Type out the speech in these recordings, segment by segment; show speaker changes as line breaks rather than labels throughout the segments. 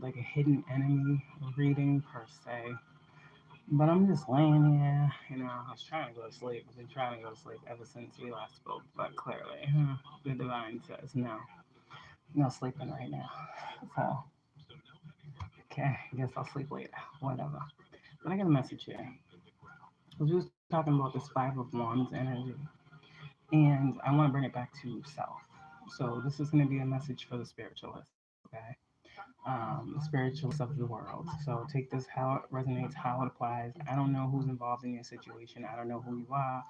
like a hidden enemy reading per se, but I'm just laying here. I was trying to go to sleep. I've been trying to go to sleep ever since we last spoke, but clearly, the divine says no. No sleeping right now. So, okay, I guess I'll sleep later. Whatever. But I got a message here. Because we was talking about this Five of Wands energy, and I want to bring it back to self. So this is going to be a message for the spiritualist, okay? The spiritualists of the world. So take this how it resonates, how it applies. I don't know who's involved in your situation. I don't know who you are.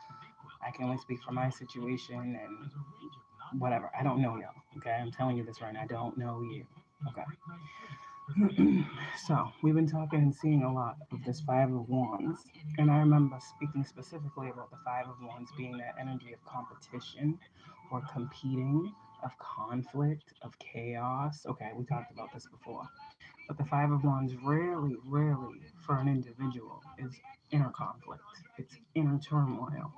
I can only speak for my situation and whatever. I don't know y'all. Okay, I'm telling you this right now. I don't know you. Okay. So we've been talking and seeing a lot of this Five of Wands, and I remember speaking specifically about the Five of Wands being that energy of competition or competing, of conflict, of chaos. Okay, we talked about this before. But the Five of Wands rarely for an individual is inner conflict. It's inner turmoil,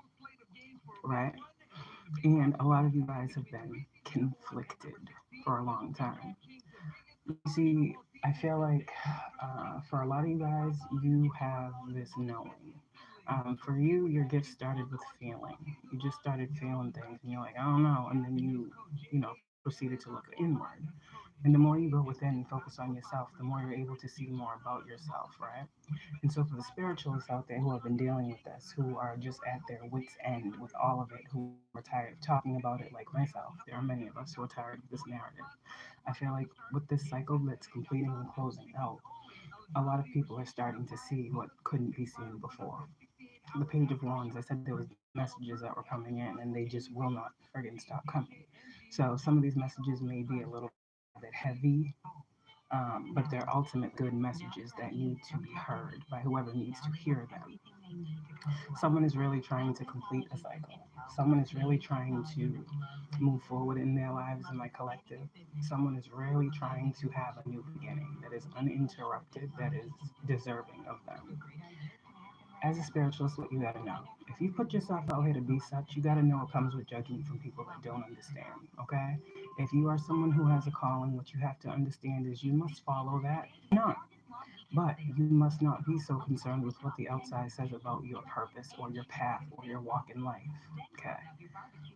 right? And a lot of you guys have been conflicted for a long time. You see, I feel like for a lot of you guys, you have this knowing. For you, your gift started with feeling. You just started feeling things, and you're like, I don't know, and then proceeded to look inward. And the more you go within and focus on yourself, the more you're able to see more about yourself, right? And so, for the spiritualists out there who have been dealing with this, who are just at their wits' end with all of it, who are tired of talking about it, like myself, there are many of us who are tired of this narrative. I feel like with this cycle that's completing and closing out, a lot of people are starting to see what couldn't be seen before. The Page of Wands, I said there was messages that were coming in, and they just will not friggin' stop coming. So some of these messages may be a little bit heavy, but they're ultimate good messages that need to be heard by whoever needs to hear them. Someone is really trying to complete a cycle. Someone is really trying to move forward in their lives in my collective. Someone is really trying to have a new beginning that is uninterrupted, that is deserving of them. As a spiritualist, what you gotta know. If you put yourself out here to be such, you gotta know it comes with judgment from people that don't understand. Okay? If you are someone who has a calling, what you have to understand is you must follow that. Not. But you must not be so concerned with what the outside says about your purpose or your path or your walk in life. Okay?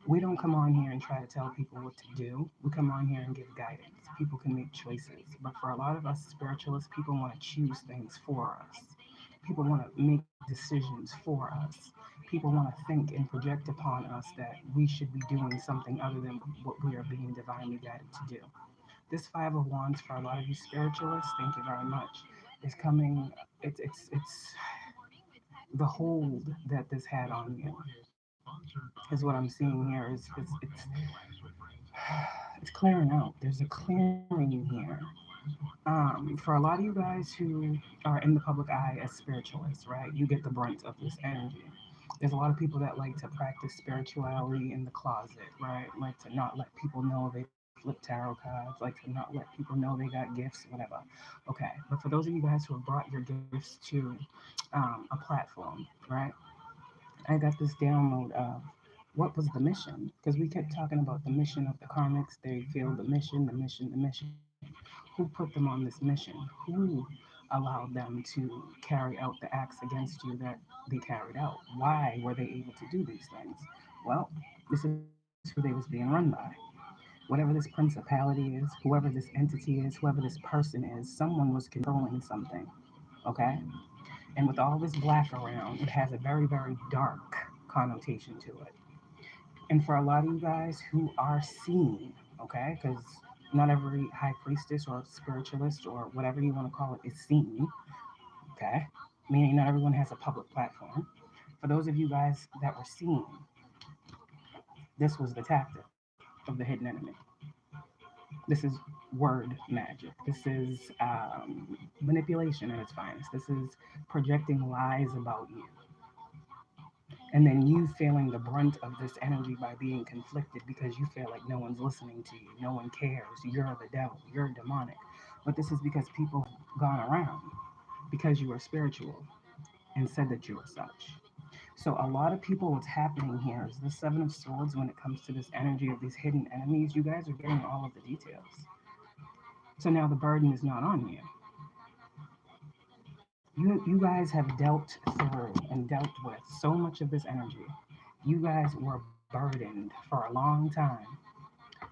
We don't come on here and try to tell people what to do. We come on here and give guidance. People can make choices. But for a lot of us spiritualists, people want to choose things for us. People want to make decisions for us. People want to think and project upon us that we should be doing something other than what we are being divinely guided to do. This Five of Wands for a lot of you spiritualists, thank you very much, is coming. It's the hold that this had on you is what I'm seeing here. It's clearing out. There's a clearing here. For a lot of you guys who are in the public eye as spiritualists, right? You get the brunt of this energy. There's a lot of people that like to practice spirituality in the closet, right? Like to not let people know they flip tarot cards, like to not let people know they got gifts, whatever. Okay, but for those of you guys who have brought your gifts to a platform, right? I got this download of what was the mission? Because we kept talking about the mission of the karmics. They feel the mission, the mission, the mission. Who put them on this mission? Who allowed them to carry out the acts against you that they carried out? Why were they able to do these things? Well, this is who they was being run by. Whatever this principality is, whoever this entity is, whoever this person is, someone was controlling something. Okay? And with all this black around, it has a very dark connotation to it. And for a lot of you guys who are seen, okay, because not every high priestess or spiritualist or whatever you want to call it is seen, okay, meaning not everyone has a public platform. For those of you guys that were seen, this was the tactic of the hidden enemy. This is word magic. This is manipulation at its finest. This is projecting lies about you. And then you feeling the brunt of this energy by being conflicted because you feel like no one's listening to you, no one cares, you're the devil, you're demonic. But this is because people have gone around because you are spiritual and said that you were such. So a lot of people, what's happening here is the Seven of Swords when it comes to this energy of these hidden enemies, you guys are getting all of the details. So now the burden is not on you. You guys have dealt through and dealt with so much of this energy. You guys were burdened for a long time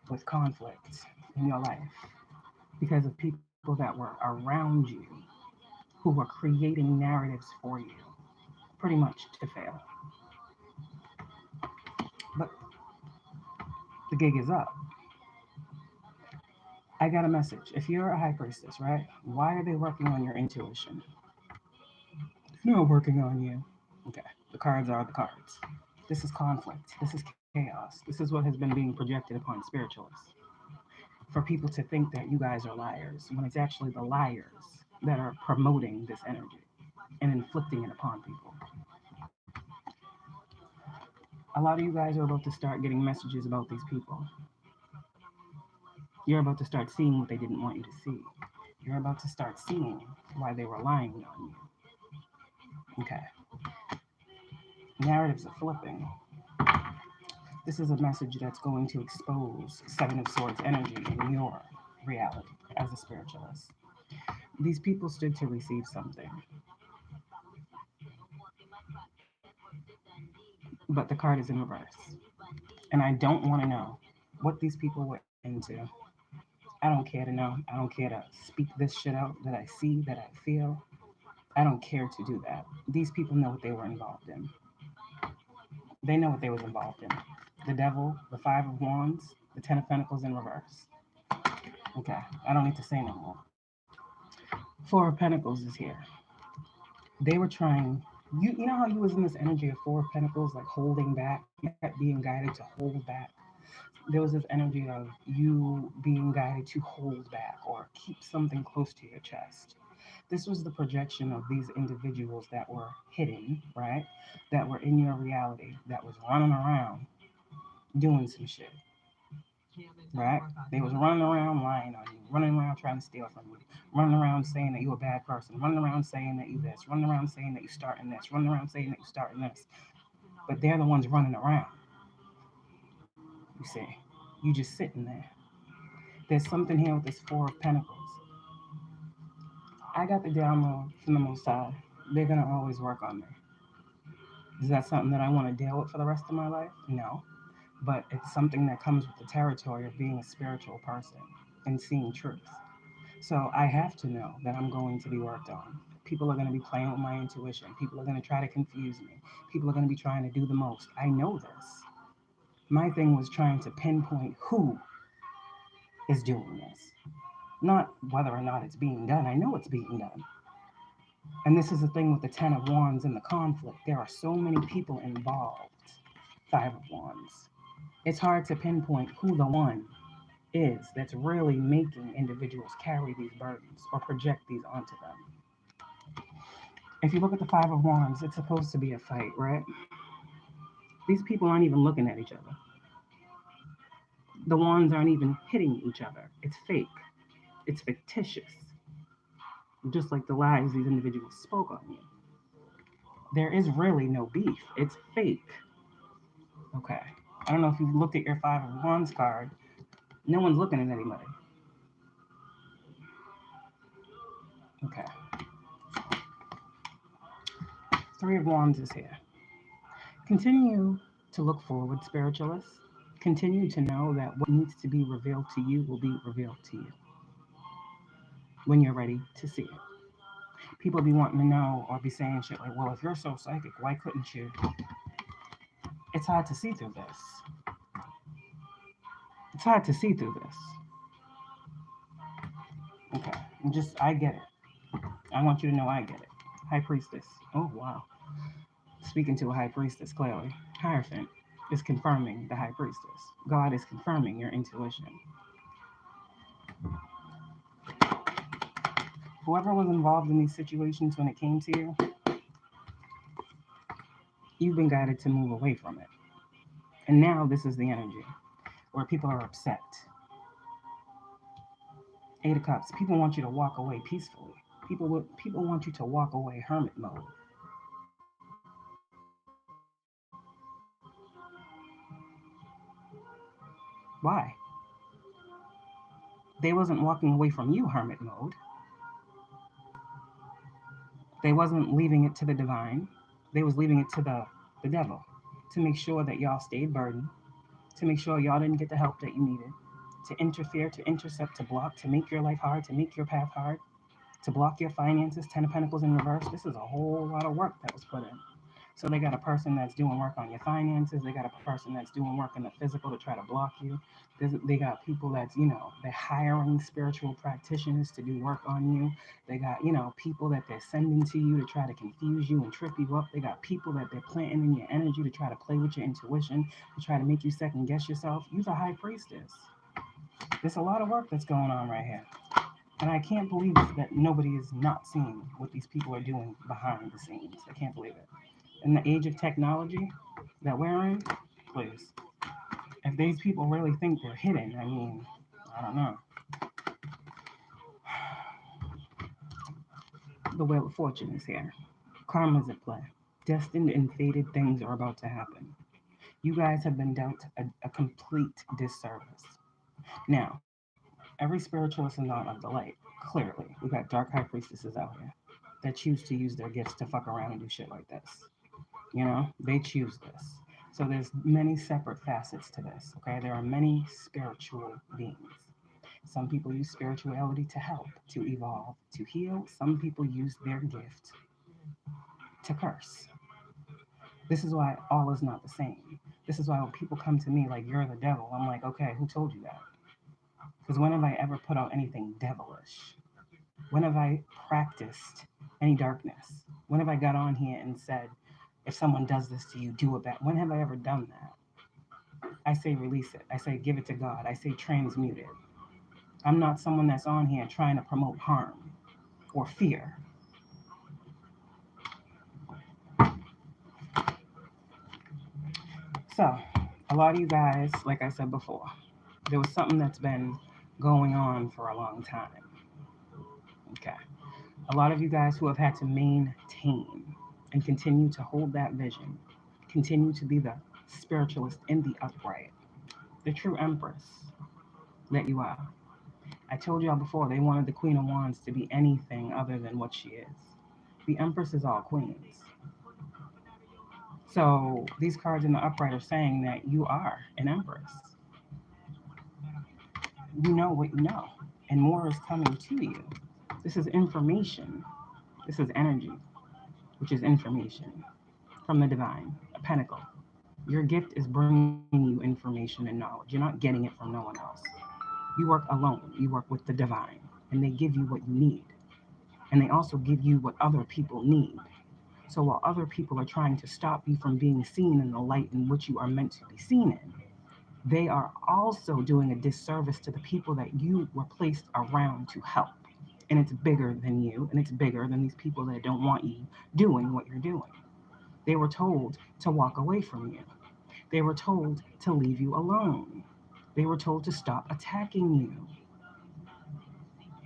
with conflict in your life because of people that were around you who were creating narratives for you, pretty much to fail. But the gig is up. I got a message. If you're a high priestess, right? Why are they working on your intuition? They're not working on you. Okay. The cards are the cards. This is conflict. This is chaos. This is what has been being projected upon spiritualists. For people to think that you guys are liars when it's actually the liars that are promoting this energy and inflicting it upon people. A lot of you guys are about to start getting messages about these people. You're about to start seeing what they didn't want you to see. You're about to start seeing why they were lying on you. Okay. Narratives are flipping. This is a message that's going to expose Seven of Swords energy in your reality as a spiritualist. These people stood to receive something, but the card is in reverse. And I don't want to know what these people were into. I don't care to know. I don't care to speak this shit out that I see, that I feel. I don't care to do that. These people know what they were involved in. They know what they was involved in. The devil, the Five of Wands, the Ten of Pentacles in reverse. Okay, I don't need to say no more. Four of Pentacles is here. They were trying. You know how you was in this energy of Four of Pentacles, like holding back. You kept being guided to hold back. There was this energy of you being guided to hold back or keep something close to your chest. This was the projection of these individuals that were hidden, right? That were in your reality, that was running around doing some shit, right? They was running around lying on you, running around trying to steal from you, running around saying that you a bad person, running around saying that you this, running around saying that you starting this, running around saying that you starting this. But they're the ones running around. You see, you just sitting there. There's something here with this Four of Pentacles. I got the download from the Most High. They're gonna always work on me. Is that something that I want to deal with for the rest of my life? No. But it's something that comes with the territory of being a spiritual person and seeing truth. So I have to know that I'm going to be worked on. People are going to be playing with my intuition. People are going to try to confuse me. People are going to be trying to do the most. I know this. My thing was trying to pinpoint who is doing this, not whether or not it's being done. I know it's being done. And this is the thing with the Ten of Wands and the conflict. There are so many people involved. Five of Wands. It's hard to pinpoint who the one is that's really making individuals carry these burdens or project these onto them. If you look at the Five of Wands, it's supposed to be a fight, right? These people aren't even looking at each other. The wands aren't even hitting each other. It's fake. It's fictitious. Just like the lies these individuals spoke on you. There is really no beef. It's fake. Okay. I don't know if you looked at your Five of Wands card. No one's looking at anybody. Okay. Three of Wands is here. Continue to look forward, spiritualists. Continue to know that what needs to be revealed to you will be revealed to you when you're ready to see it. People be wanting to know or be saying shit like, well, if you're so psychic, why couldn't you? It's hard to see through this. It's hard to see through this. Okay. I get it. I want you to know I get it. High Priestess. Oh, wow. Speaking to a High Priestess, clearly. Hierophant is confirming the High Priestess. God is confirming your intuition. Whoever was involved in these situations when it came to you, you've been guided to move away from it. And now this is the energy where people are upset. Eight of Cups. People want you to walk away peacefully. People want you to walk away hermit mode. Why? They wasn't walking away from you hermit mode. They wasn't leaving it to the divine. They was leaving it to the devil to make sure that y'all stayed burdened, to make sure y'all didn't get the help that you needed, to interfere, to intercept, to block, to make your life hard, to make your path hard, to block your finances. Ten of Pentacles in reverse. This is a whole lot of work that was put in. So they got a person that's doing work on your finances. They got a person that's doing work in the physical to try to block you. They got people that's, they're hiring spiritual practitioners to do work on you. They got, people that they're sending to you to try to confuse you and trip you up. They got people that they're planting in your energy to try to play with your intuition, to try to make you second guess yourself. You're the high priestess. There's a lot of work that's going on right here. And I can't believe that nobody is not seeing what these people are doing behind the scenes. I can't believe it. In the age of technology that we're in, please. If these people really think they're hidden, I mean, I don't know. The Wheel of Fortune is here. Karma's at play. Destined and fated things are about to happen. You guys have been dealt a complete disservice. Now, every spiritualist is not of the light. Clearly, we got dark high priestesses out here that choose to use their gifts to fuck around and do shit like this. They choose this. So there's many separate facets to this, okay? There are many spiritual beings. Some people use spirituality to help, to evolve, to heal. Some people use their gift to curse. This is why all is not the same. This is why when people come to me like, you're the devil, I'm like, okay, who told you that? Because when have I ever put out anything devilish? When have I practiced any darkness? When have I got on here and said, if someone does this to you, do it back? When have I ever done that? I say release it. I say give it to God. I say transmute it. I'm not someone that's on here trying to promote harm or fear. So, a lot of you guys, like I said before, there was something that's been going on for a long time. Okay. A lot of you guys who have had to maintain and continue to hold that vision, continue to be the spiritualist in the upright, the true empress that you are. I told y'all before, they wanted the Queen of Wands to be anything other than what she is. The empress is all queens. So these cards in the upright are saying that you are an empress. You know what you know, and more is coming to you. This is information. This is energy, which is information from the divine, a pentacle. Your gift is bringing you information and knowledge. You're not getting it from no one else. You work alone. You work with the divine, and they give you what you need. And they also give you what other people need. So while other people are trying to stop you from being seen in the light in which you are meant to be seen in, they are also doing a disservice to the people that you were placed around to help. And it's bigger than you, and it's bigger than these people that don't want you doing what you're doing. They were told to walk away from you. They were told to leave you alone. They were told to stop attacking you.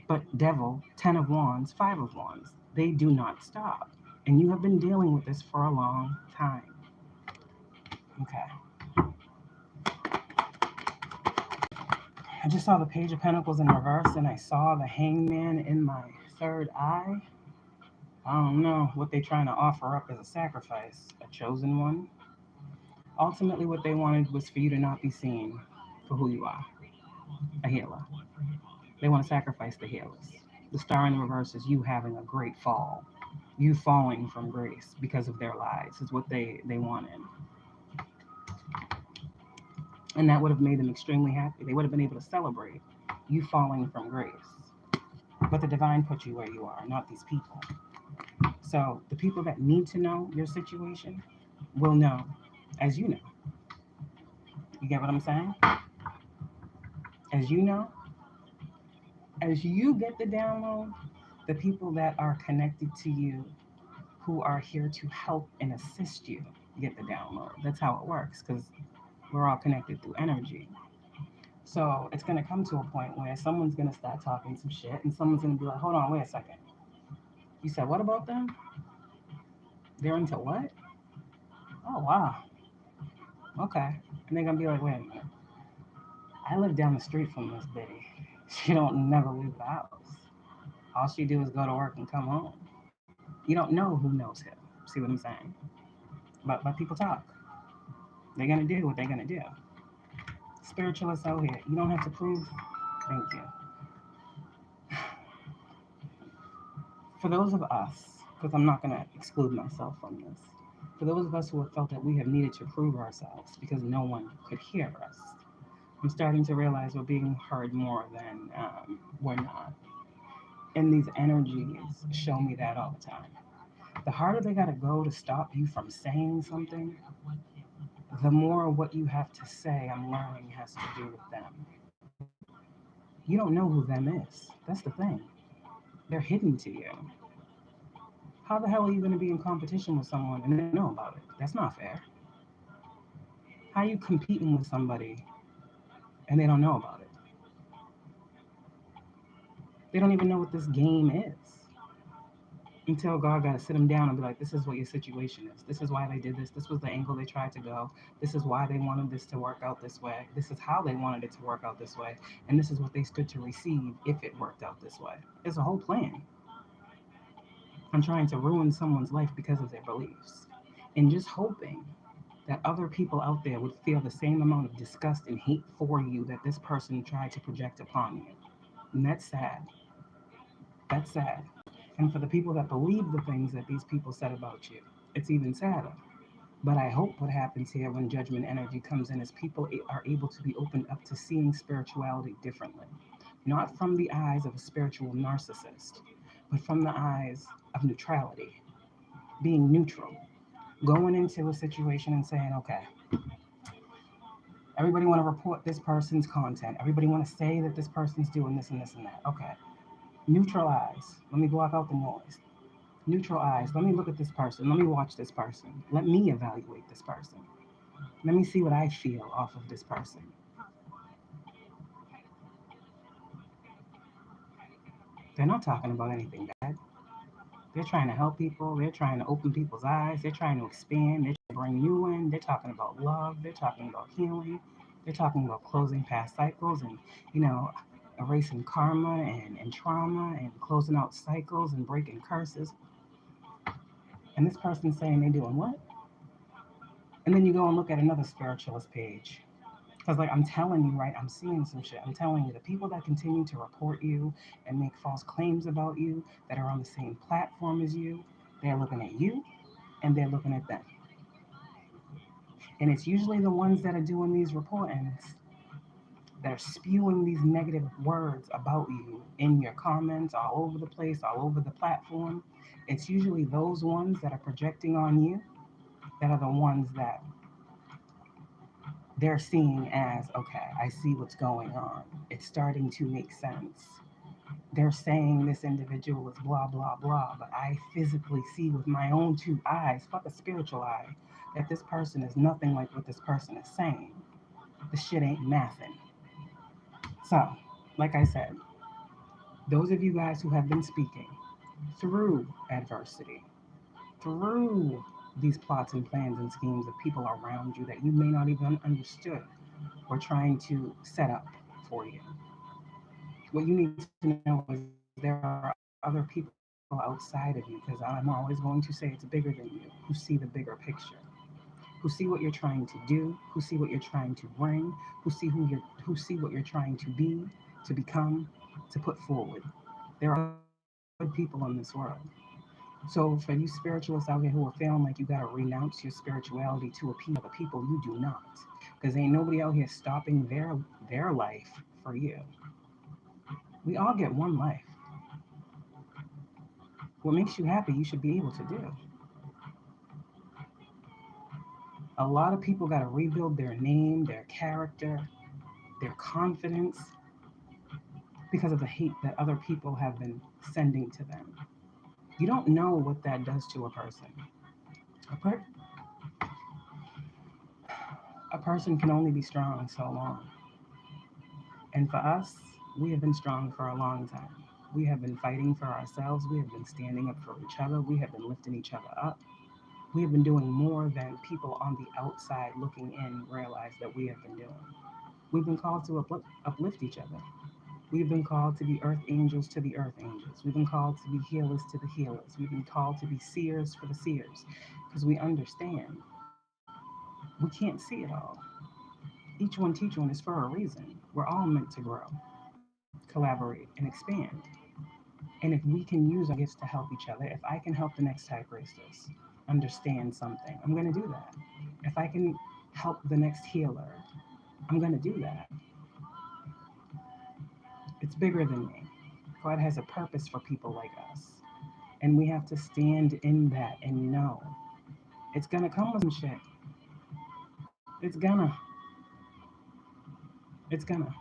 But devil, 10 of wands, 5 of wands, they do not stop. And you have been dealing with this for a long time. Okay. I just saw the Page of Pentacles in reverse, and I saw the Hangman in my third eye. I don't know what they're trying to offer up as a sacrifice, a chosen one. Ultimately, what they wanted was for you to not be seen for who you are, a healer. They want to sacrifice the healers. The star in reverse is you having a great fall. You falling from grace because of their lies is what they wanted. And that would have made them extremely happy. They would have been able to celebrate you falling from grace. But the divine put you where you are, not these people. So the people that need to know your situation will know as you know. You get what I'm saying? As you know, as you get the download, the people that are connected to you, who are here to help and assist you, get the download. That's how it works, because we're all connected through energy. So it's going to come to a point where someone's going to start talking some shit, and someone's going to be like, hold on, wait a second. You said what about them? They're into what? Oh, wow. Okay. And they're going to be like, wait a minute. I live down the street from this bitty. She don't never leave the house. All she do is go to work and come home. You don't know who knows him. See what I'm saying? But people talk. They're gonna do what they're gonna do. Spiritualists out here, you don't have to prove. Thank you. For those of us, because I'm not gonna exclude myself from this. For those of us who have felt that we have needed to prove ourselves because no one could hear us, I'm starting to realize we're being heard more than we're not. And these energies show me that all the time. The harder they gotta go to stop you from saying something, the more what you have to say, I'm learning, has to do with them. You don't know who them is. That's the thing. They're hidden to you. How the hell are you going to be in competition with someone and they don't know about it? That's not fair. How are you competing with somebody and they don't know about it? They don't even know what this game is. Until God got to sit them down and be like, this is what your situation is. This is why they did this. This was the angle they tried to go. This is why they wanted this to work out this way. This is how they wanted it to work out this way. And this is what they stood to receive if it worked out this way. It's a whole plan. I'm trying to ruin someone's life because of their beliefs. And just hoping that other people out there would feel the same amount of disgust and hate for you that this person tried to project upon you. And that's sad. That's sad. And for the people that believe the things that these people said about you, it's even sadder. But I hope what happens here when judgment energy comes in is people are able to be opened up to seeing spirituality differently. Not from the eyes of a spiritual narcissist, but from the eyes of neutrality, being neutral, going into a situation and saying, okay, everybody want to report this person's content. Everybody want to say that this person's doing this and this and that. Okay, neutral eyes. Let me block out the noise. Neutral eyes. Let me look at this person. Let me watch this person. Let me evaluate this person. Let me see what I feel off of this person. They're not talking about anything bad. They're trying to help people. They're trying to open people's eyes. They're trying to expand. They're trying to bring you in. They're talking about love. They're talking about healing. They're talking about closing past cycles and, you know, erasing karma and trauma and closing out cycles and breaking curses. And this person's saying they're doing what? And then you go and look at another spiritualist page. Because, like, I'm telling you, right, I'm seeing some shit. I'm telling you, the people that continue to report you and make false claims about you that are on the same platform as you, they're looking at you and they're looking at them. And it's usually the ones that are doing these reportings that are spewing these negative words about you in your comments all over the place, all over the platform. It's usually those ones that are projecting on you that are the ones that they're seeing as, okay, I see what's going on. It's starting to make sense. They're saying this individual is blah, blah, blah, but I physically see with my own two eyes, fuck a spiritual eye, that this person is nothing like what this person is saying. The shit ain't mathin'. So, like I said, those of you guys who have been speaking through adversity, through these plots and plans and schemes of people around you that you may not even understood or trying to set up for you. What you need to know is there are other people outside of you, because I'm always going to say it's bigger than you, who see the bigger picture, who see what you're trying to do, who see what you're trying to bring, who see what you're trying to be, to become, to put forward. There are good people in this world. So for you spiritualists out here who are feeling like you got to renounce your spirituality to appease other people, you do not, because ain't nobody out here stopping their life for you. We all get one life. What makes you happy, you should be able to do. A lot of people got to rebuild their name, their character, their confidence because of the hate that other people have been sending to them. You don't know what that does to a person. A, per- a person can only be strong so long. And for us, we have been strong for a long time. We have been fighting for ourselves. We have been standing up for each other. We have been lifting each other up. We have been doing more than people on the outside looking in realize that we have been doing. We've been called to uplift each other. We've been called to be earth angels to the earth angels. We've been called to be healers to the healers. We've been called to be seers for the seers because we understand we can't see it all. Each one teach one is for a reason. We're all meant to grow, collaborate, and expand. And if we can use our gifts to help each other, if I can help the next high priestess understand something, I'm going to do that. If I can help the next healer, I'm going to do that. It's bigger than me. God has a purpose for people like us. And we have to stand in that and know it's going to come with some shit. It's gonna. It's gonna.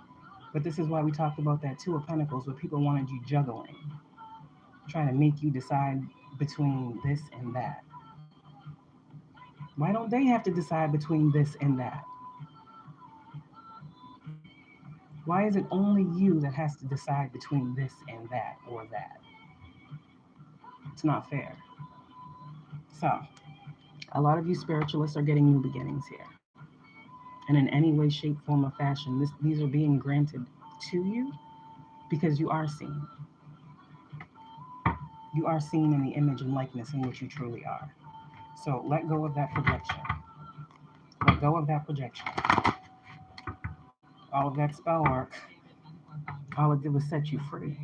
But this is why we talked about that Two of Pentacles where people wanted you juggling, trying to make you decide between this and that. Why don't they have to decide between this and that? Why is it only you that has to decide between this and that or that? It's not fair. So, a lot of you spiritualists are getting new beginnings here. And in any way, shape, form, or fashion, these are being granted to you because you are seen. You are seen in the image and likeness in which you truly are. So let go of that projection. Let go of that projection. All of that spell work, all it did was set you free.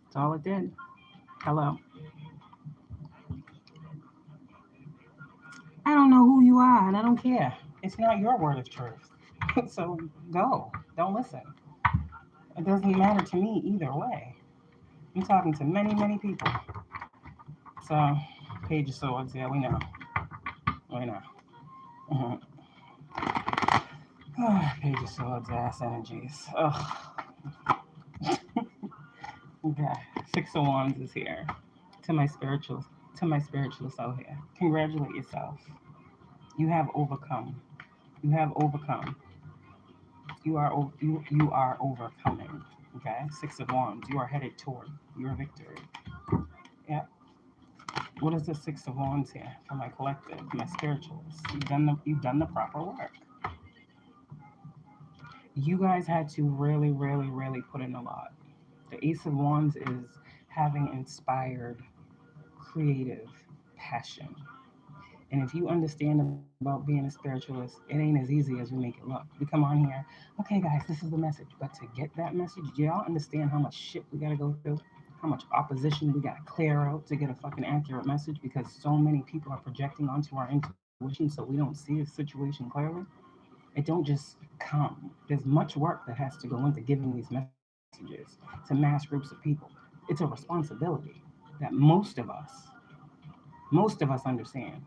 That's all it did. Hello. I don't know who you are, and I don't care. It's not your word of truth. So go. Don't listen. It doesn't matter to me either way. I'm talking to many, many people. So, Page of Swords, yeah, we know. We know. Page of Swords, ass energies. Ugh. Okay. Six of Wands is here. To my spiritualists out here. Congratulate yourself. You have overcome. You have overcome. You are overcoming. Okay? Six of Wands. You are headed toward your victory. Yeah. What is the Six of Wands here for my collective, my spiritualists? You've done the proper work. You guys had to really, really, really put in a lot. The Ace of Wands is having inspired, creative passion. And if you understand about being a spiritualist, it ain't as easy as we make it look. We come on here, okay, guys, this is the message. But to get that message, do y'all understand how much shit we gotta go through? How much opposition we gotta clear out to get a fucking accurate message because so many people are projecting onto our intuition so we don't see a situation clearly? It don't just come. There's much work that has to go into giving these messages to mass groups of people. It's a responsibility that most of us understand.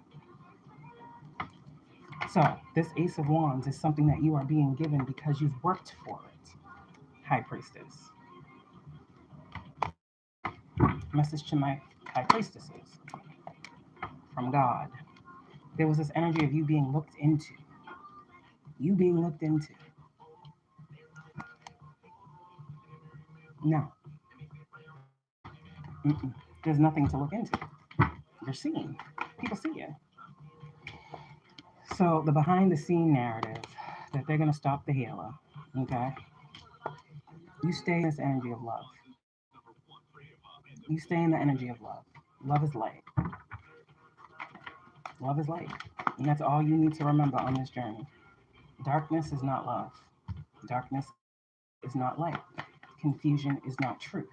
So, this Ace of Wands is something that you are being given because you've worked for it, High Priestess. Message to my High Priestesses from God. There was this energy of you being looked into. You being looked into. No. There's nothing to look into. You're seen. People see you. So, the behind the scene narrative that they're going to stop the healer, okay? You stay in this energy of love. You stay in the energy of love. Love is light. Love is light. And that's all you need to remember on this journey. Darkness is not love. Darkness is not light. Confusion is not truth.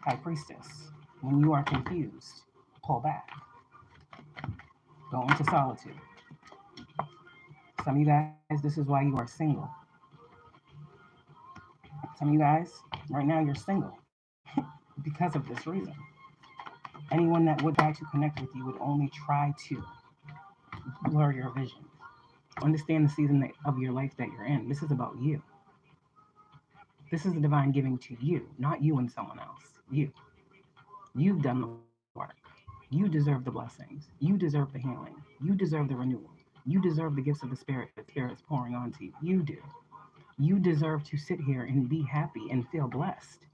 High Priestess, when you are confused, pull back. Go into solitude. Some of you guys, this is why you are single. Some of you guys, right now, you're single because of this reason. Anyone that would try to connect with you would only try to blur your vision. Understand the season of your life that you're in. This is about you. This is the divine giving to you, not you and someone else. You. You've done the work. You deserve the blessings. You deserve the healing. You deserve the renewal. You deserve the gifts of the Spirit that Spirit is pouring onto you. You do. You deserve to sit here and be happy and feel blessed.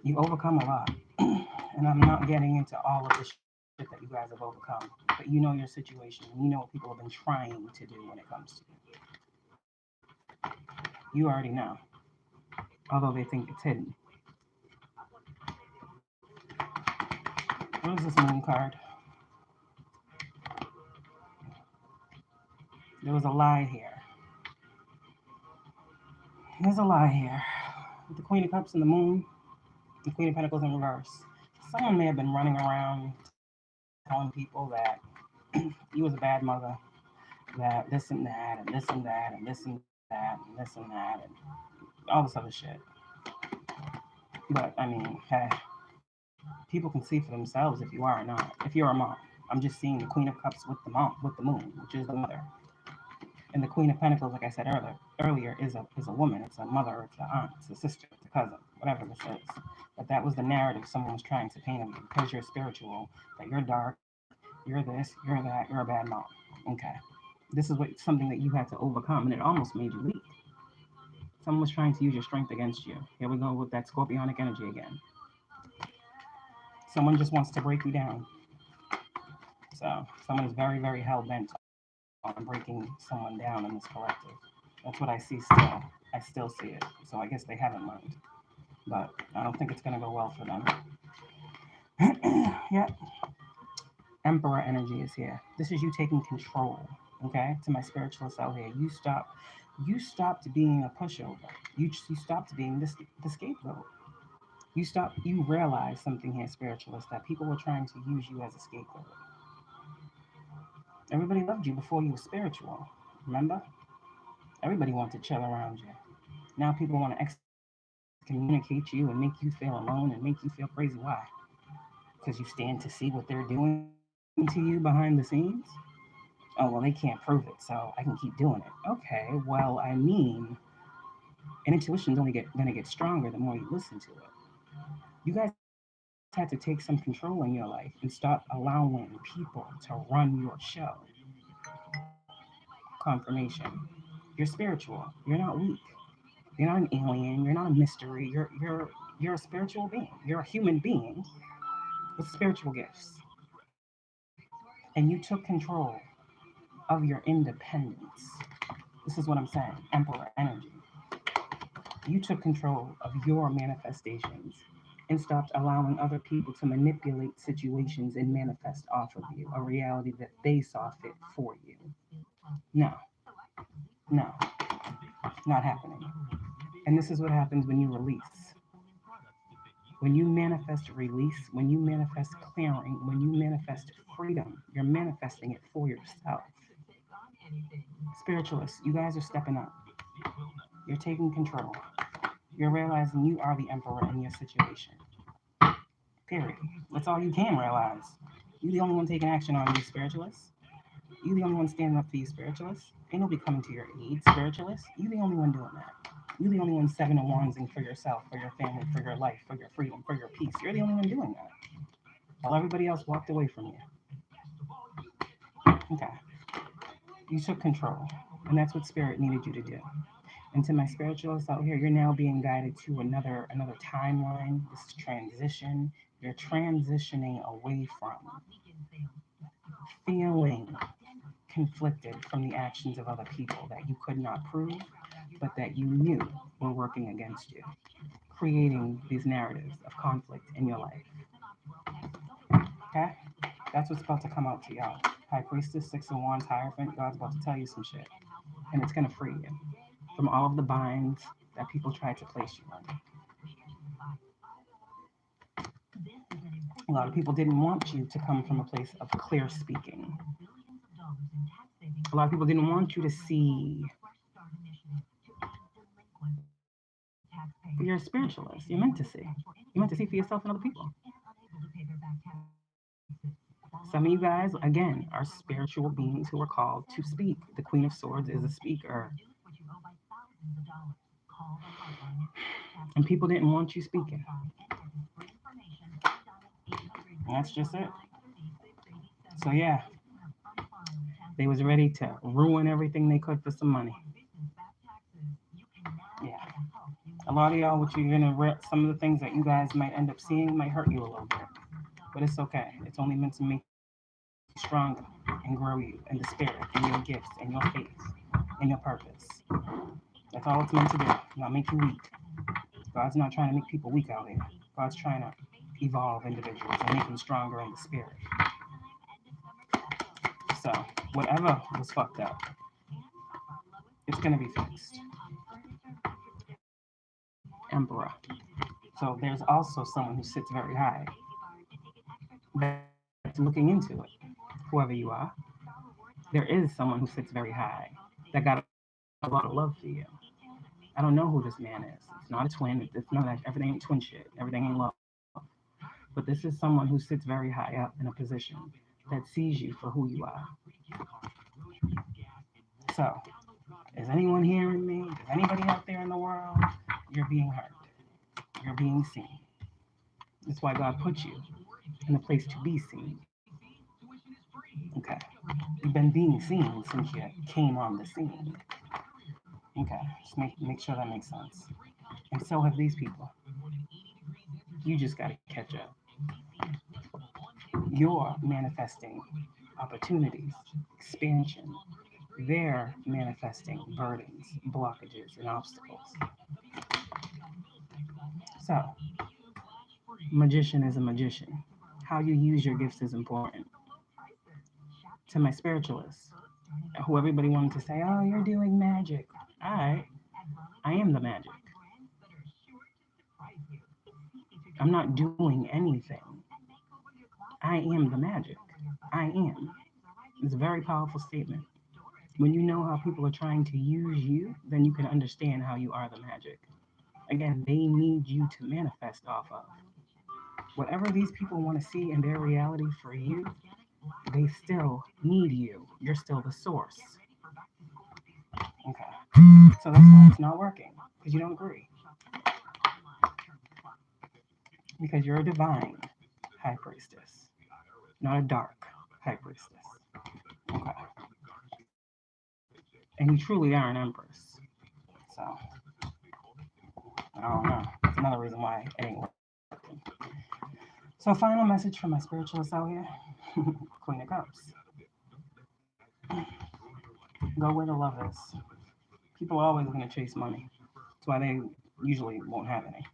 You overcome a lot. And I'm not getting into all of the shit that you guys have overcome. But you know your situation, and you know what people have been trying to do when it comes to you. You already know, although they think it's hidden. What is this moon card? There was a lie here. There's a lie here. With the Queen of Cups and the Moon, the Queen of Pentacles in reverse. Someone may have been running around telling people that you was a bad mother, that this and that, and this and that, and this and that, and this and that, and all this other shit. But I mean, hey, people can see for themselves if you are or not. If you're a mom, I'm just seeing the Queen of Cups with the mom, with the moon, which is the mother. And the Queen of Pentacles, like I said earlier, is a woman. It's a mother, it's an aunt, it's a sister, it's a cousin, whatever this is. But that was the narrative someone was trying to paint of you because you're spiritual, that you're dark, you're this, you're that, you're a bad mom. Okay. This is something that you had to overcome, and it almost made you weak. Someone was trying to use your strength against you. Here we go with that scorpionic energy again. Someone just wants to break you down. So someone is very, very hell-bent on breaking someone down in this collective. That's what I see still. I still see it. So I guess they haven't learned. But I don't think it's going to go well for them. Yep. Emperor energy is here. This is you taking control. Okay? To my spiritualists out here. You stopped being a pushover. You stopped being the scapegoat. You realize something here, spiritualist, that people were trying to use you as a scapegoat. Everybody loved you before you were spiritual. Remember? Everybody wanted to chill around you. Now people want to excommunicate you and make you feel alone and make you feel crazy. Why? Because you stand to see what they're doing to you behind the scenes? Oh, well, they can't prove it, so I can keep doing it. Okay, well, I mean, and intuition's only going to get stronger the more you listen to it. You guys had to take some control in your life and stop allowing people to run your show. Confirmation. You're spiritual. You're not weak. You're not an alien. You're not a mystery. You're a spiritual being. You're a human being with spiritual gifts. And you took control of your independence. This is what I'm saying. Emperor energy. You took control of your manifestations and stopped allowing other people to manipulate situations and manifest off of you a reality that they saw fit for you. No, not happening. And this is what happens when you release. When you manifest release, when you manifest clearing, when you manifest freedom, you're manifesting it for yourself. Spiritualists, you guys are stepping up. You're taking control. You're realizing you are the emperor in your situation. Period. That's all you can realize. You're the only one taking action on you, spiritualists. You're the only one standing up for you, spiritualists. Ain't nobody coming to your aid, spiritualists. You're the only one doing that. You're the only one 7 of wandsing for yourself, for your family, for your life, for your freedom, for your peace. You're the only one doing that. While everybody else walked away from you. Okay. You took control. And that's what spirit needed you to do. And to my spiritualists out here, you're now being guided to another timeline. This transition. You're transitioning away from feeling conflicted from the actions of other people that you could not prove, but that you knew were working against you, creating these narratives of conflict in your life. Okay? That's what's about to come out to y'all. High Priestess, 6 of Wands, Hierophant, God's about to tell you some shit. And it's going to free you from all of the binds that people tried to place you in. A lot of people didn't want you to come from a place of clear speaking. A lot of people didn't want you to see. But you're a spiritualist. You're meant to see. You're meant to see for yourself and other people. Some of you guys, again, are spiritual beings who are called to speak. The Queen of Swords is a speaker. And people didn't want you speaking. And that's just it. So yeah, they was ready to ruin everything they could for some money. Yeah. A lot of y'all, what you're gonna some of the things that you guys might end up seeing might hurt you a little bit. But it's okay. It's only meant to make stronger and grow you in the spirit, in your gifts, in your faith, in your purpose. That's all it's meant to do, not make you weak. God's not trying to make people weak out here. God's trying to evolve individuals and make them stronger in the spirit. So, whatever was fucked up, it's going to be fixed. Emperor. So, there's also someone who sits very high that's looking into it, whoever you are. There is someone who sits very high that got a lot of love for you. I don't know who this man is. It's not a twin. It's none of that. Everything ain't twin shit. Everything ain't love. But this is someone who sits very high up in a position that sees you for who you are. So, is anyone hearing me? Is anybody out there in the world? You're being heard. You're being seen. That's why God put you in a place to be seen. Okay. You've been being seen since you came on the scene. Okay. Just make sure that makes sense. And so have these people. You just got to catch up. You're manifesting opportunities, expansion. They're manifesting burdens, blockages, and obstacles. So, magician is a magician. How you use your gifts is important. To my spiritualists, who everybody wanted to say, oh, you're doing magic. All right, I am the magic. I'm not doing anything. I am the magic. I am. It's a very powerful statement. When you know how people are trying to use you, then you can understand how you are the magic. Again, they need you to manifest off of. Whatever these people want to see in their reality for you, they still need you. You're still the source. Okay. So that's why it's not working, because you don't agree. Because you're a divine high priestess, not a dark high priestess. Okay. And you truly are an empress. So, I don't know. That's another reason why it ain't working. So, final message from my spiritualists out here Queen of Cups. Go where the love is. People are always going to chase money. That's why they usually won't have any.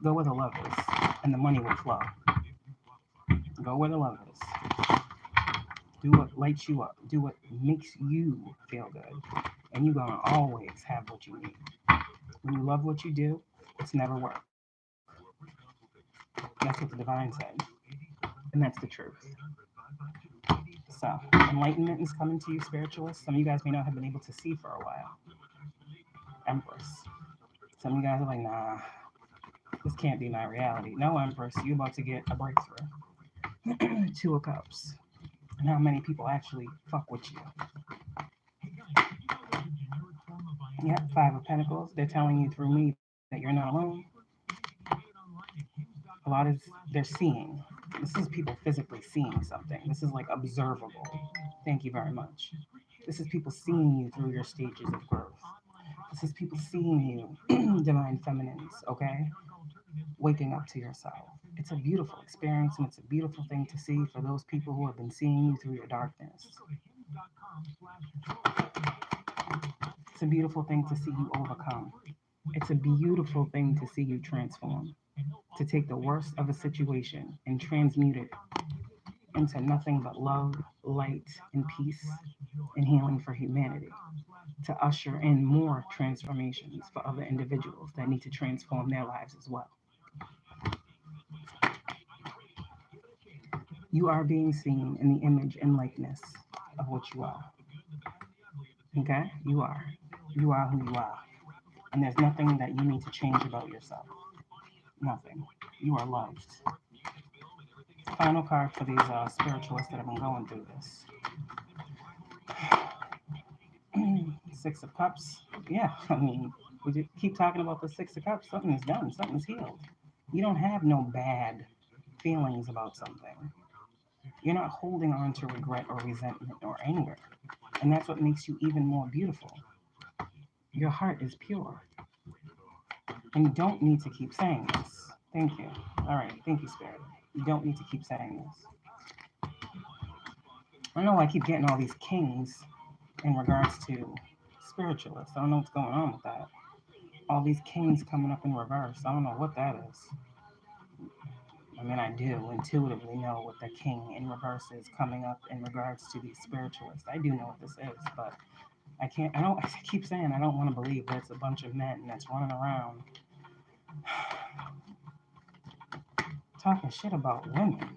Go where the love is, and the money will flow. Go where the love is. Do what lights you up. Do what makes you feel good. And you're going to always have what you need. When you love what you do, it's never work. That's what the divine said. And that's the truth. So, enlightenment is coming to you, spiritualists. Some of you guys may not have been able to see for a while. Empress. Some of you guys are like, nah, this can't be my reality. No, Empress, you're about to get a breakthrough. Two of Cups. And how many people actually fuck with you. Yep, Five of Pentacles. They're telling you through me that you're not alone. A lot is they're seeing. This is people physically seeing something. This is like observable. Thank you very much. This is people seeing you through your stages of growth. This is people seeing you, divine feminines, okay? Waking up to yourself. It's a beautiful experience and it's a beautiful thing to see for those people who have been seeing you through your darkness. It's a beautiful thing to see you overcome. It's a beautiful thing to see you transform. To take the worst of a situation and transmute it into nothing but love, light, and peace, and healing for humanity. To usher in more transformations for other individuals that need to transform their lives as well. You are being seen in the image and likeness of what you are. Okay? You are. You are who you are. And there's nothing that you need to change about yourself. Nothing. You are loved. Final card for these spiritualists that have been going through this. Six of Cups. Yeah, I mean, we keep talking about the Six of Cups. Something is done. Something's healed. You don't have no bad feelings about something. You're not holding on to regret or resentment or anger. And that's what makes you even more beautiful. Your heart is pure. And you don't need to keep saying this. Thank you. All right. Thank you, Spirit. You don't need to keep saying this. I know I keep getting all these kings in regards to spiritualists. I don't know what's going on with that. All these kings coming up in reverse. I don't know what that is. I mean, I do intuitively know what the king in reverse is coming up in regards to these spiritualists. I do know what this is, but I don't, I keep saying I don't want to believe that it's a bunch of men that's running around talking shit about women,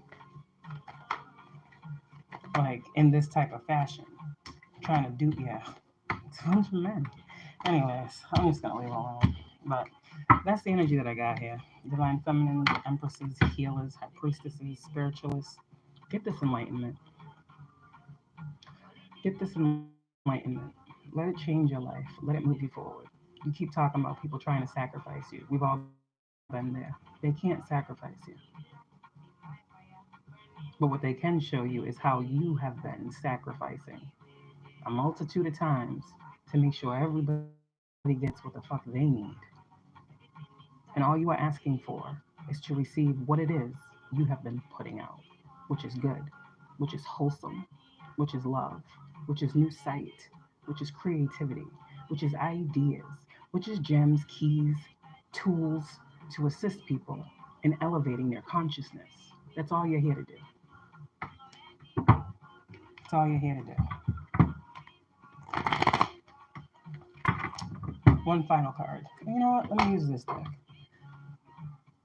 like in this type of fashion, trying to do, yeah, it's a bunch of men. Anyways, I'm just gonna leave it alone. But that's the energy that I got here. Divine feminine, empresses, healers, high priestesses, spiritualists. Get this enlightenment. Get this enlightenment. Let it change your life. Let it move you forward. You keep talking about people trying to sacrifice you. We've all been there. They can't sacrifice you. But what they can show you is how you have been sacrificing a multitude of times to make sure everybody gets what the fuck they need. And all you are asking for is to receive what it is you have been putting out, which is good, which is wholesome, which is love, which is new sight, which is creativity, which is ideas, which is gems, keys, tools to assist people in elevating their consciousness. That's all you're here to do. That's all you're here to do. One final card. You know what? Let me use this deck.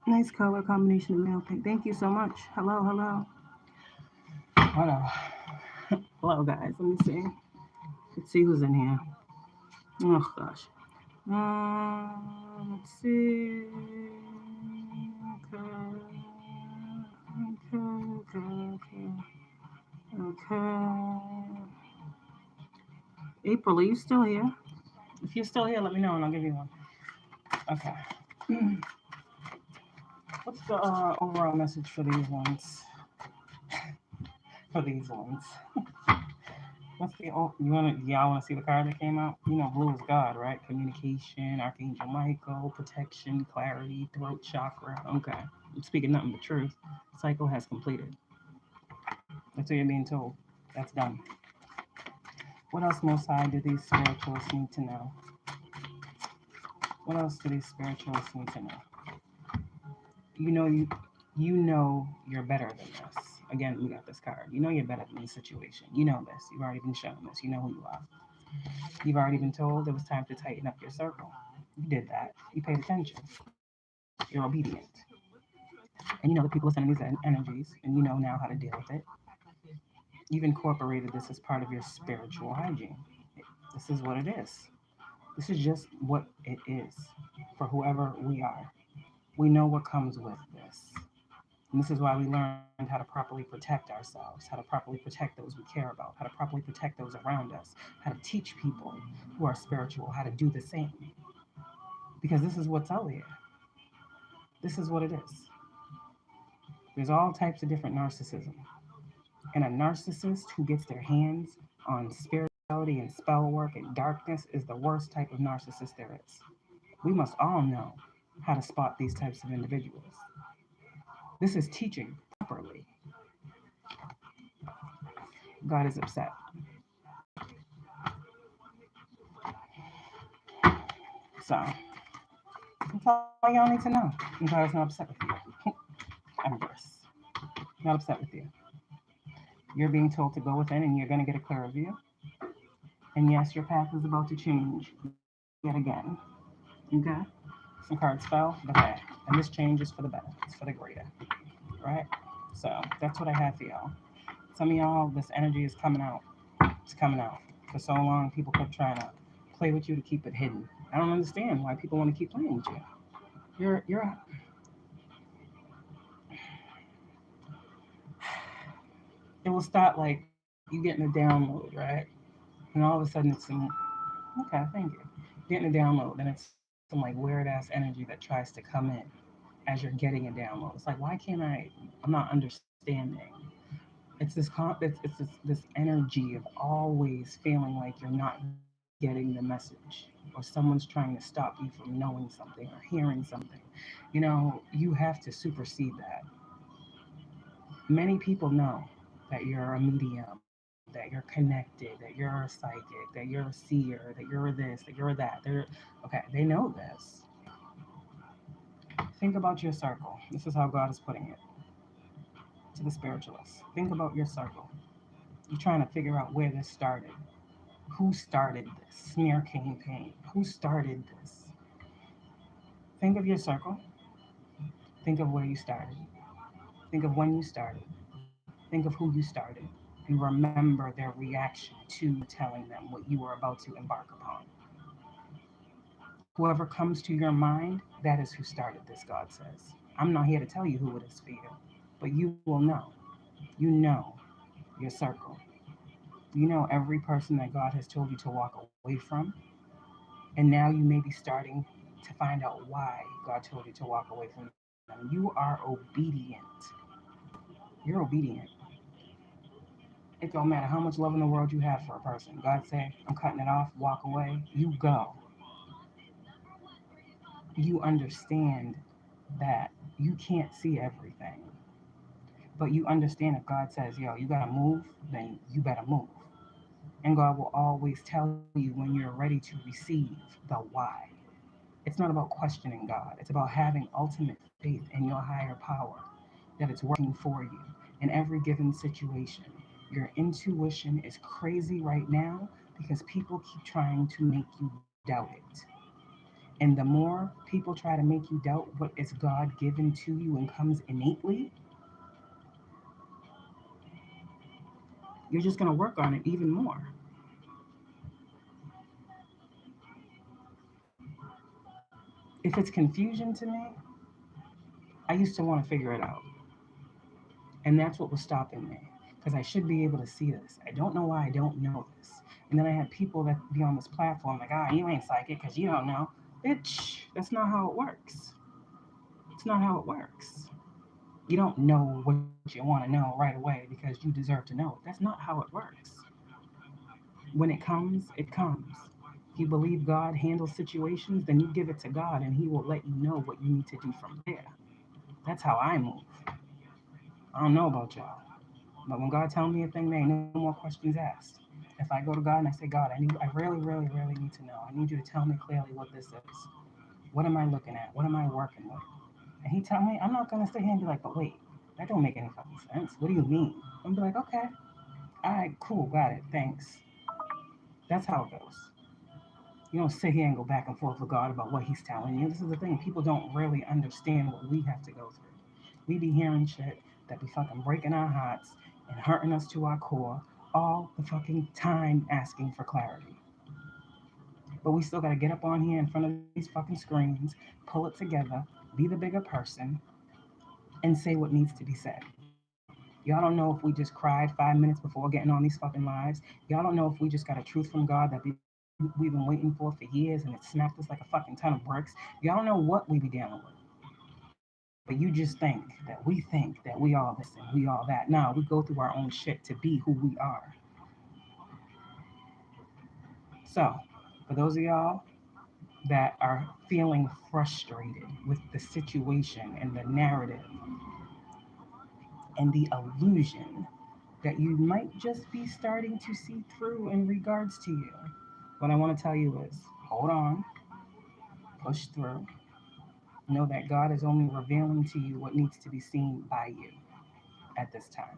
Nice color combination of male pink. Thank you so much. Hello, hello. Hello. Hello, guys. Let me see. Let's see who's in here. Oh, gosh. Let's see. Okay. April, are you still here? If you're still here, let me know and I'll give you one. Okay. What's the overall message for these ones? For these ones. What's the y'all wanna see the card that came out? You know, blue is God, right? Communication, Archangel Michael, protection, clarity, throat chakra. Okay. I'm speaking nothing but truth. Cycle has completed. That's what you're being told. That's done. What else, Most High, do these spiritualists need to know? What else do these spiritualists need to know? You know you're better than this. Again, we got this card. You know you're better than this situation. You know this. You've already been shown this. You know who you are. You've already been told it was time to tighten up your circle. You did that. You paid attention. You're obedient. And you know the people are sending these energies, and you know now how to deal with it. You've incorporated this as part of your spiritual hygiene. This is what it is. This is just what it is for whoever we are. We know what comes with this. And this is why we learned how to properly protect ourselves, how to properly protect those we care about, how to properly protect those around us, how to teach people who are spiritual how to do the same. Because this is what's out here. This is what it is. There's all types of different narcissism. And a narcissist who gets their hands on spirituality and spell work and darkness is the worst type of narcissist there is. We must all know how to spot these types of individuals. This is teaching properly. God is upset. So that's all y'all need to know. And God is not upset with you. Empress. Not upset with you. You're being told to go within and you're going to get a clearer view. And yes, your path is about to change yet again. Okay? Some cards fell, but hey. And this change is for the better. It's for the greater. Right? So that's what I have for y'all. Some of y'all, this energy is coming out. It's coming out. For so long, people kept trying to play with you to keep it hidden. I don't understand why people want to keep playing with you. You're it will start like you getting a download, right? And all of a sudden it's some okay, thank you. Getting a download, and it's some like weird ass energy that tries to come in as you're getting a download. It's like, why can't I'm not understanding. It's this energy of always feeling like you're not getting the message, or someone's trying to stop you from knowing something or hearing something. You know, you have to supersede that. Many people know that you're a medium, that you're connected, that you're a psychic, that you're a seer, that you're this, that you're that. Okay, they know this. Think about your circle. This is how God is putting it to the spiritualists. Think about your circle. You're trying to figure out where this started. Who started this smear campaign? Who started this? Think of your circle. Think of where you started. Think of when you started. Think of who you started. And remember their reaction to telling them what you were about to embark upon. Whoever comes to your mind, that is who started this, God says. I'm not here to tell you who it is for you, but you will know. You know your circle. You know every person that God has told you to walk away from. And now you may be starting to find out why God told you to walk away from them. You are obedient. You're obedient. It don't matter how much love in the world you have for a person. God say, I'm cutting it off, walk away. You go. You understand that you can't see everything. But you understand if God says, yo, you gotta move, then you better move. And God will always tell you when you're ready to receive the why. It's not about questioning God. It's about having ultimate faith in your higher power, that it's working for you in every given situation. Your intuition is crazy right now because people keep trying to make you doubt it. And the more people try to make you doubt what is God given to you and comes innately, you're just going to work on it even more. If it's confusion to me, I used to want to figure it out. And that's what was stopping me because I should be able to see this. I don't know why I don't know this. And then I had people that be on this platform like, you ain't psychic because you don't know. Bitch, that's not how it works. It's not how it works. You don't know what you want to know right away because you deserve to know it. That's not how it works. When it comes, it comes. If you believe God handles situations, then you give it to God and He will let you know what you need to do from there. That's how I move. I don't know about y'all. But when God tells me a thing, there ain't no more questions asked. If I go to God and I say, God, I really, really, really need to know. I need you to tell me clearly what this is. What am I looking at? What am I working with? And He tell me, I'm not gonna sit here and be like, but wait, that don't make any fucking sense. What do you mean? I'm gonna be like, okay, all right, cool, got it, thanks. That's how it goes. You don't sit here and go back and forth with God about what He's telling you. This is the thing. People don't really understand what we have to go through. We be hearing shit that be fucking breaking our hearts and hurting us to our core all the fucking time asking for clarity. But we still gotta get up on here in front of these fucking screens, pull it together, be the bigger person, and say what needs to be said. Y'all don't know if we just cried 5 minutes before getting on these fucking lives. Y'all don't know if we just got a truth from God that we've been waiting for years and it smacked us like a fucking ton of bricks. Y'all don't know what we be dealing with. But you just think that we all this and we all that. Now we go through our own shit to be who we are. So, for those of y'all that are feeling frustrated with the situation and the narrative and the illusion that you might just be starting to see through in regards to you, what I want to tell you is hold on, push through. Know that God is only revealing to you what needs to be seen by you at this time.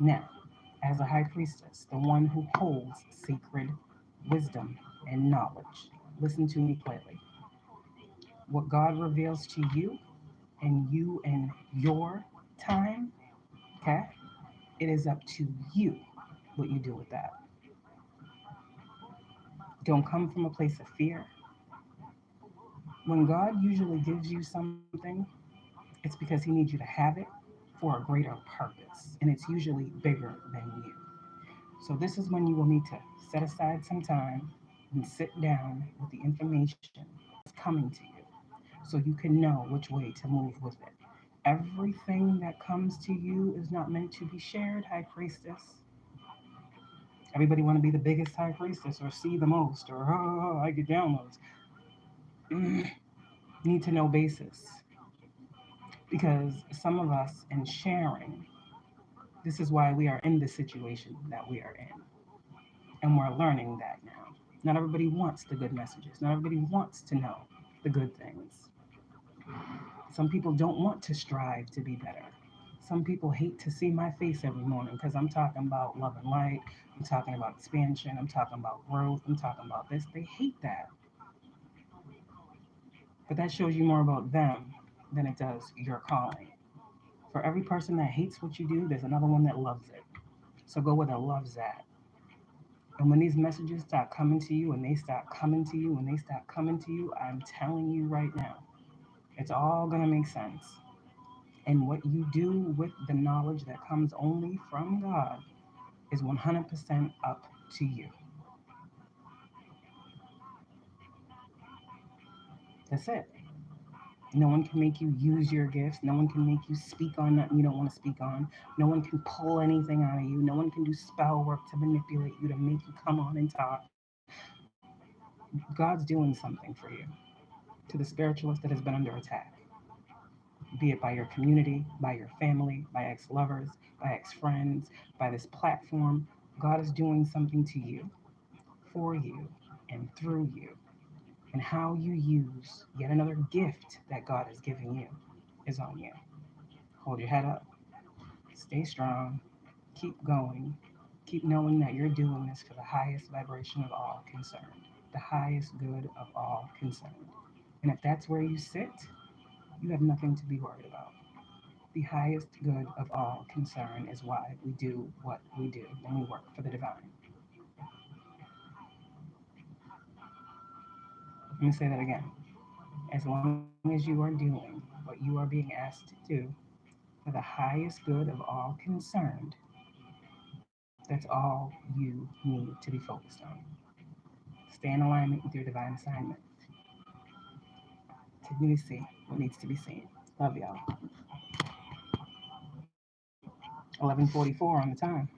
Now, as a high priestess, the one who holds sacred wisdom and knowledge, listen to me clearly. What God reveals to you and your time, okay, it is up to you what you do with that. Don't come from a place of fear. When God usually gives you something, it's because He needs you to have it for a greater purpose, and it's usually bigger than you. So, this is when you will need to set aside some time and sit down with the information that's coming to you so you can know which way to move with it. Everything that comes to you is not meant to be shared, High Priestess. Everybody want to be the biggest High Priestess or see the most or I get downloads. Mm, need to know basis because some of us in sharing This is why we are in the situation that we are in. And we're learning that now. Not everybody wants the good messages. Not everybody wants to know the good things. Some people don't want to strive to be better. Some people hate to see my face every morning because I'm talking about love and light. I'm talking about expansion. I'm talking about growth. I'm talking about this. They hate that. But that shows you more about them than it does your calling. For every person that hates what you do, there's another one that loves it. So go where the love's at. And when these messages start coming to you, and they start coming to you, and they start coming to you, I'm telling you right now, it's all going to make sense. And what you do with the knowledge that comes only from God is 100% up to you. That's it. No one can make you use your gifts. No one can make you speak on nothing you don't want to speak on. No one can pull anything out of you. No one can do spell work to manipulate you, to make you come on and talk. God's doing something for you. To the spiritualist that has been under attack, be it by your community, by your family, by ex lovers, by ex friends, by this platform, God is doing something to you, for you, and through you. And how you use yet another gift that God is giving you is on you. Hold your head up, stay strong, keep going, keep knowing that you're doing this for the highest vibration of all concerned, the highest good of all concerned. And if that's where you sit, you have nothing to be worried about. The highest good of all concern is why we do what we do when we work for the divine. Let me say that again. As long as you are doing what you are being asked to do for the highest good of all concerned, that's all you need to be focused on. Stay in alignment with your divine assignment. Continue to see what needs to be seen. Love y'all. 11:44 on the time.